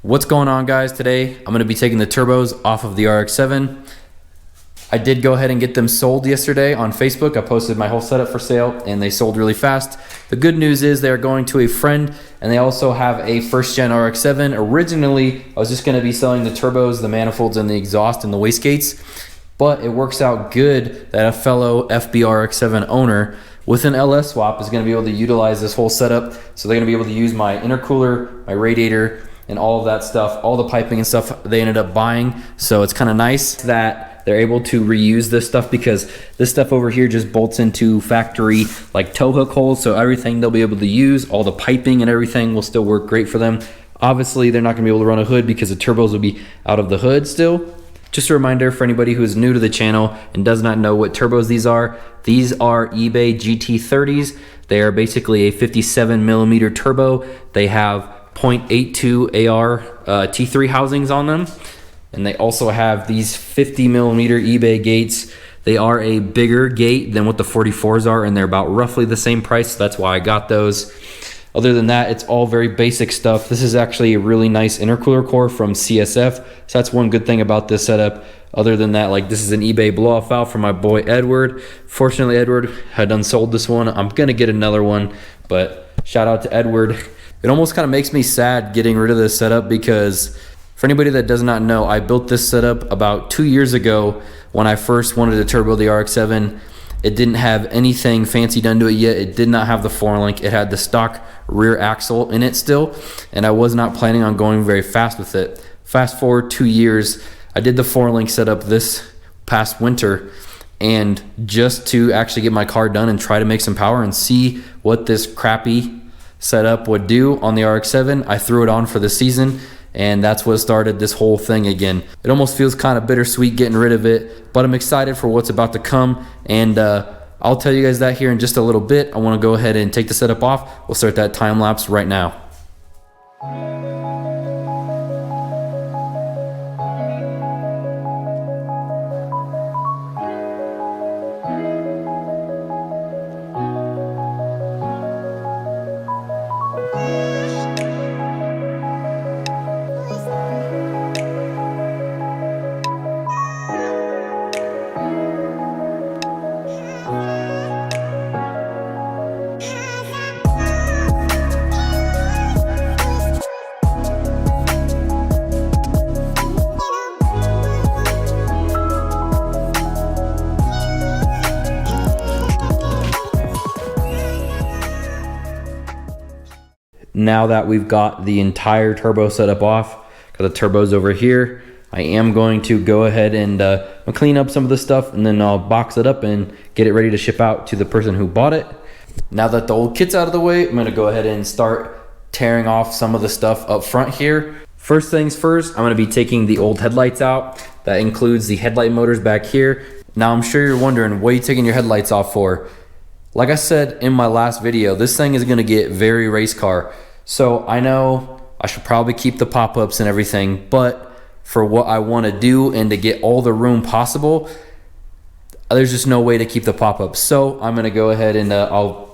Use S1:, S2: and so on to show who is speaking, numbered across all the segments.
S1: What's going on, guys? Today I'm going to be taking the turbos off of the RX-7. I did go ahead and get them sold yesterday on Facebook. I posted my whole setup for sale and they sold really fast. The good news is they're going to a friend, and they also have a first gen RX-7. Originally I was just going to be selling the turbos, the manifolds, and the exhaust and the wastegates, but it works out good that a fellow FB RX-7 owner with an LS swap is going to be able to utilize this whole setup. So they're going to be able to use my intercooler, my radiator, and all of that stuff, all the piping and stuff they ended up buying. So it's kind of nice that they're able to reuse this stuff, because this stuff over here just bolts into factory like tow hook holes. So everything they'll be able to use, all the piping and everything will still work great for them. Obviously they're not going to be able to run a hood because the turbos will be out of the hood still. Just a reminder for anybody who is new to the channel and does not know what turbos these are eBay GT30s. They are basically a 57 millimeter turbo. They have 0.82 AR T3 housings on them, and they also have these 50 millimeter eBay gates. They are a bigger gate than what the 44s are, and they're about roughly the same price, so that's why I got those. Other than that, it's all very basic stuff. This is actually a really nice intercooler core from CSF, so that's one good thing about this setup. Other than that, like, this is an eBay blow-off valve from my boy Edward. Fortunately, Edward had done sold this one. I'm gonna get another one, but shout out to Edward. It almost kind of makes me sad getting rid of this setup, because for anybody that does not know, I built this setup about 2 years ago when I first wanted to turbo the RX-7. It didn't have anything fancy done to it yet. It did not have the 4-link. It had the stock rear axle in it still, and I was not planning on going very fast with it. Fast forward 2 years, I did the 4-link setup this past winter, and just to actually get my car done and try to make some power and see what this crappy setup would do on the RX-7, I threw it on for the season, and that's what started this whole thing again. It almost feels kind of bittersweet getting rid of it, but I'm excited for what's about to come, and I'll tell you guys that here in just a little bit. I want to go ahead and take the setup off. We'll start that time lapse right now. Now that we've got the entire turbo setup off, got the turbos over here, I am going to go ahead and clean up some of the stuff, and then I'll box it up and get it ready to ship out to the person who bought it. Now that the old kit's out of the way, I'm going to go ahead and start tearing off some of the stuff up front here. First things first, I'm going to be taking the old headlights out. That includes the headlight motors back here. Now I'm sure you're wondering, what are you taking your headlights off for? Like I said in my last video, this thing is going to get very race car. So I know I should probably keep the pop-ups and everything, but for what I want to do and to get all the room possible, there's just no way to keep the pop-ups. So I'm going to go ahead and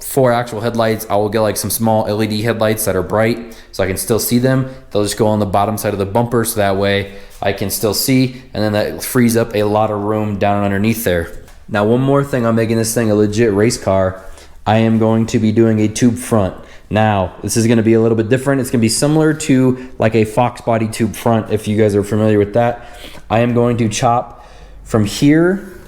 S1: for actual headlights, I will get like some small LED headlights that are bright so I can still see them. They'll just go on the bottom side of the bumper, so that way I can still see, and then that frees up a lot of room down underneath there. Now, one more thing on making this thing a legit race car, I am going to be doing a tube front. Now, this is going to be a little bit different. It's going to be similar to like a Fox body tube front, if you guys are familiar with that. I am going to chop from here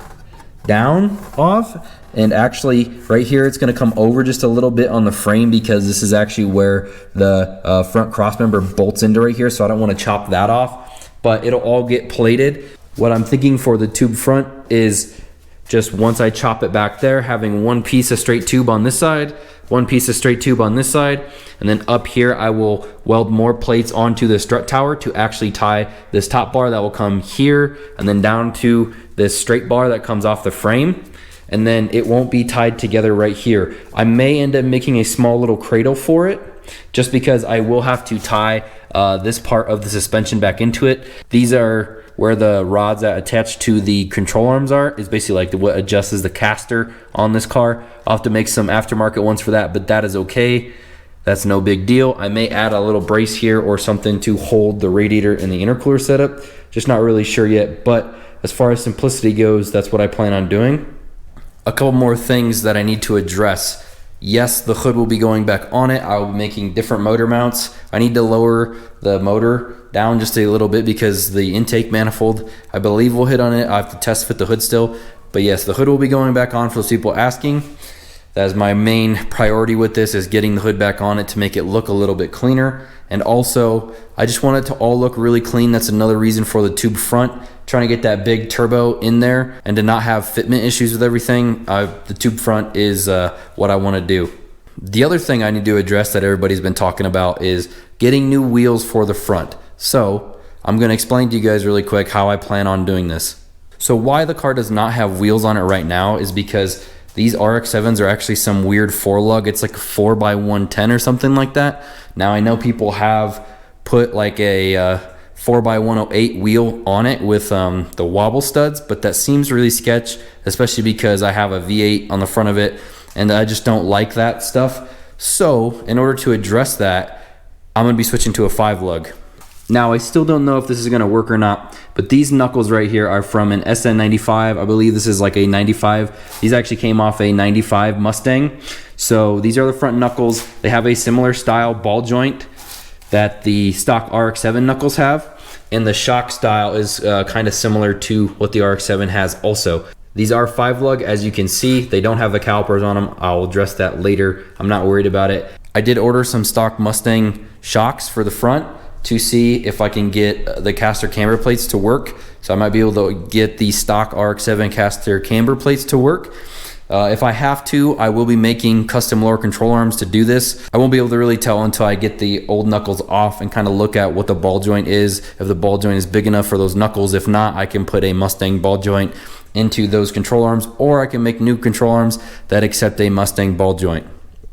S1: down off, and actually right here it's going to come over just a little bit on the frame, because this is actually where the front crossmember bolts into right here, so I don't want to chop that off, but it'll all get plated. What I'm thinking for the tube front is just once I chop it back there, having one piece of straight tube on this side, one piece of straight tube on this side, and then up here I will weld more plates onto the strut tower to actually tie this top bar that will come here and then down to this straight bar that comes off the frame, and then it won't be tied together right here. I may end up making a small little cradle for it, just because I will have to tie this part of the suspension back into it. These are where the rods that attach to the control arms are, is basically like what adjusts the caster on this car. I'll have to make some aftermarket ones for that, but that is okay. That's no big deal. I may add a little brace here or something to hold the radiator and the intercooler setup. Just not really sure yet, but as far as simplicity goes, that's what I plan on doing. A couple more things that I need to address. Yes, the hood will be going back on it. I will be making different motor mounts. I need to lower the motor down just a little bit because the intake manifold, I believe, will hit on it. I have to test fit the hood still. But yes, the hood will be going back on for those people asking. That is my main priority with this, is getting the hood back on it to make it look a little bit cleaner. And also, I just want it to all look really clean. That's another reason for the tube front. Trying to get that big turbo in there and to not have fitment issues with everything. The tube front is what I want to do. The other thing I need to address that everybody's been talking about is getting new wheels for the front. So I'm going to explain to you guys really quick how I plan on doing this. So why the car does not have wheels on it right now is because these RX-7s are actually some weird 4-lug. It's like a 4x110 or something like that. Now I know people have put like a 4x108 wheel on it with the wobble studs, but that seems really sketch, especially because I have a V8 on the front of it and I just don't like that stuff. So in order to address that, I'm going to be switching to a 5-lug. Now I still don't know if this is going to work or not, but these knuckles right here are from an SN95. I believe this is like a 95. These actually came off a 95 Mustang. So these are the front knuckles. They have a similar style ball joint that the stock RX-7 knuckles have, and the shock style is kind of similar to what the RX-7 has also. These are 5-lug, as you can see. They don't have the calipers on them. I'll address that later. I'm not worried about it. I did order some stock Mustang shocks for the front to see if I can get the caster camber plates to work. So I might be able to get the stock RX-7 caster camber plates to work. If I have to, I will be making custom lower control arms to do this. I won't be able to really tell until I get the old knuckles off and kind of look at what the ball joint is, if the ball joint is big enough for those knuckles. If not, I can put a Mustang ball joint into those control arms, or I can make new control arms that accept a Mustang ball joint.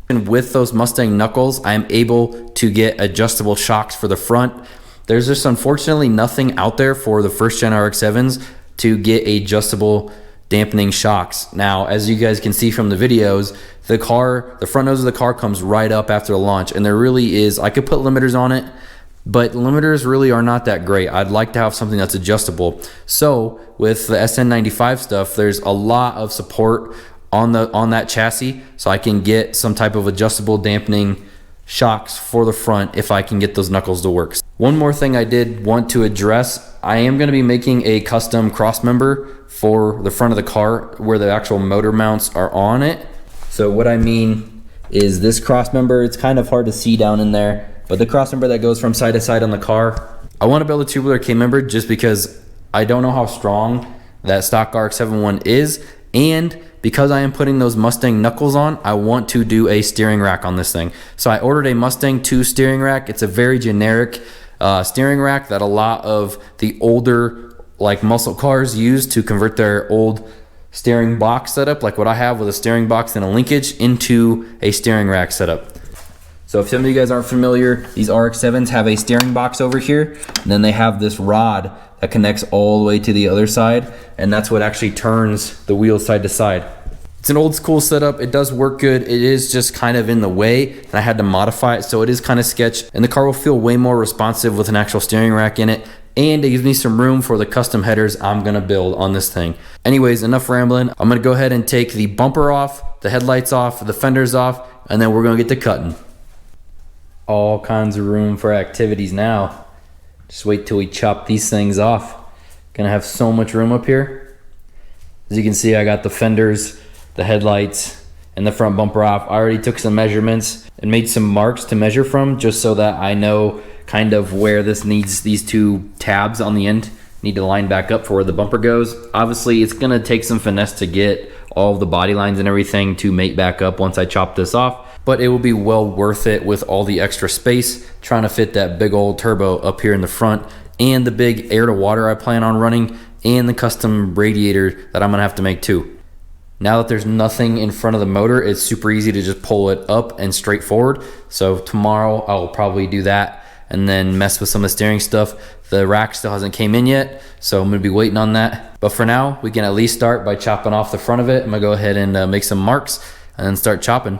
S1: And with those Mustang knuckles, I am able to get adjustable shocks for the front. There's just unfortunately nothing out there for the first gen RX-7s to get adjustable dampening shocks. Now, as you guys can see from the videos, the front nose of the car comes right up after the launch, and there really is, I could put limiters on it, but limiters really are not that great. I'd like to have something that's adjustable. So with the SN95 stuff, there's a lot of support on that chassis, so I can get some type of adjustable dampening shocks for the front if I can get those knuckles to work. One more thing I did want to address, I am going to be making a custom cross member for the front of the car where the actual motor mounts are on it. So what I mean is this cross member, it's kind of hard to see down in there, but the cross member that goes from side to side on the car, I want to build a tubular K member just because I don't know how strong that stock RX-7 one is, and because I am putting those Mustang knuckles on, I want to do a steering rack on this thing. So I ordered a Mustang 2 steering rack. It's a very generic steering rack that a lot of the older like muscle cars use to convert their old steering box setup, like what I have with a steering box and a linkage, into a steering rack setup. So if some of you guys aren't familiar, these RX-7s have a steering box over here, and then they have this rod that connects all the way to the other side, and that's what actually turns the wheels side to side. It's an old school setup. It does work good. It is just kind of in the way, and I had to modify it, so it is kind of sketch, and the car will feel way more responsive with an actual steering rack in it, and it gives me some room for the custom headers I'm gonna build on this thing. Anyways, enough rambling. I'm gonna go ahead and take the bumper off, the headlights off, the fenders off, and then we're gonna get to cutting. All kinds of room for activities now. Just wait till we chop these things off. Gonna have so much room up here. As you can see, I got the fenders, the headlights, and the front bumper off. I already took some measurements and made some marks to measure from, just so that I know kind of where this needs, these two tabs on the end need to line back up for where the bumper goes. Obviously, it's gonna take some finesse to get all of the body lines and everything to mate back up once I chop this off, but it will be well worth it with all the extra space, trying to fit that big old turbo up here in the front, and the big air to water I plan on running, and the custom radiator that I'm gonna have to make too. Now that there's nothing in front of the motor, it's super easy to just pull it up and straight forward. So tomorrow I'll probably do that and then mess with some of the steering stuff. The rack still hasn't came in yet, so I'm gonna be waiting on that. But for now, we can at least start by chopping off the front of it. I'm gonna go ahead and make some marks and then start chopping.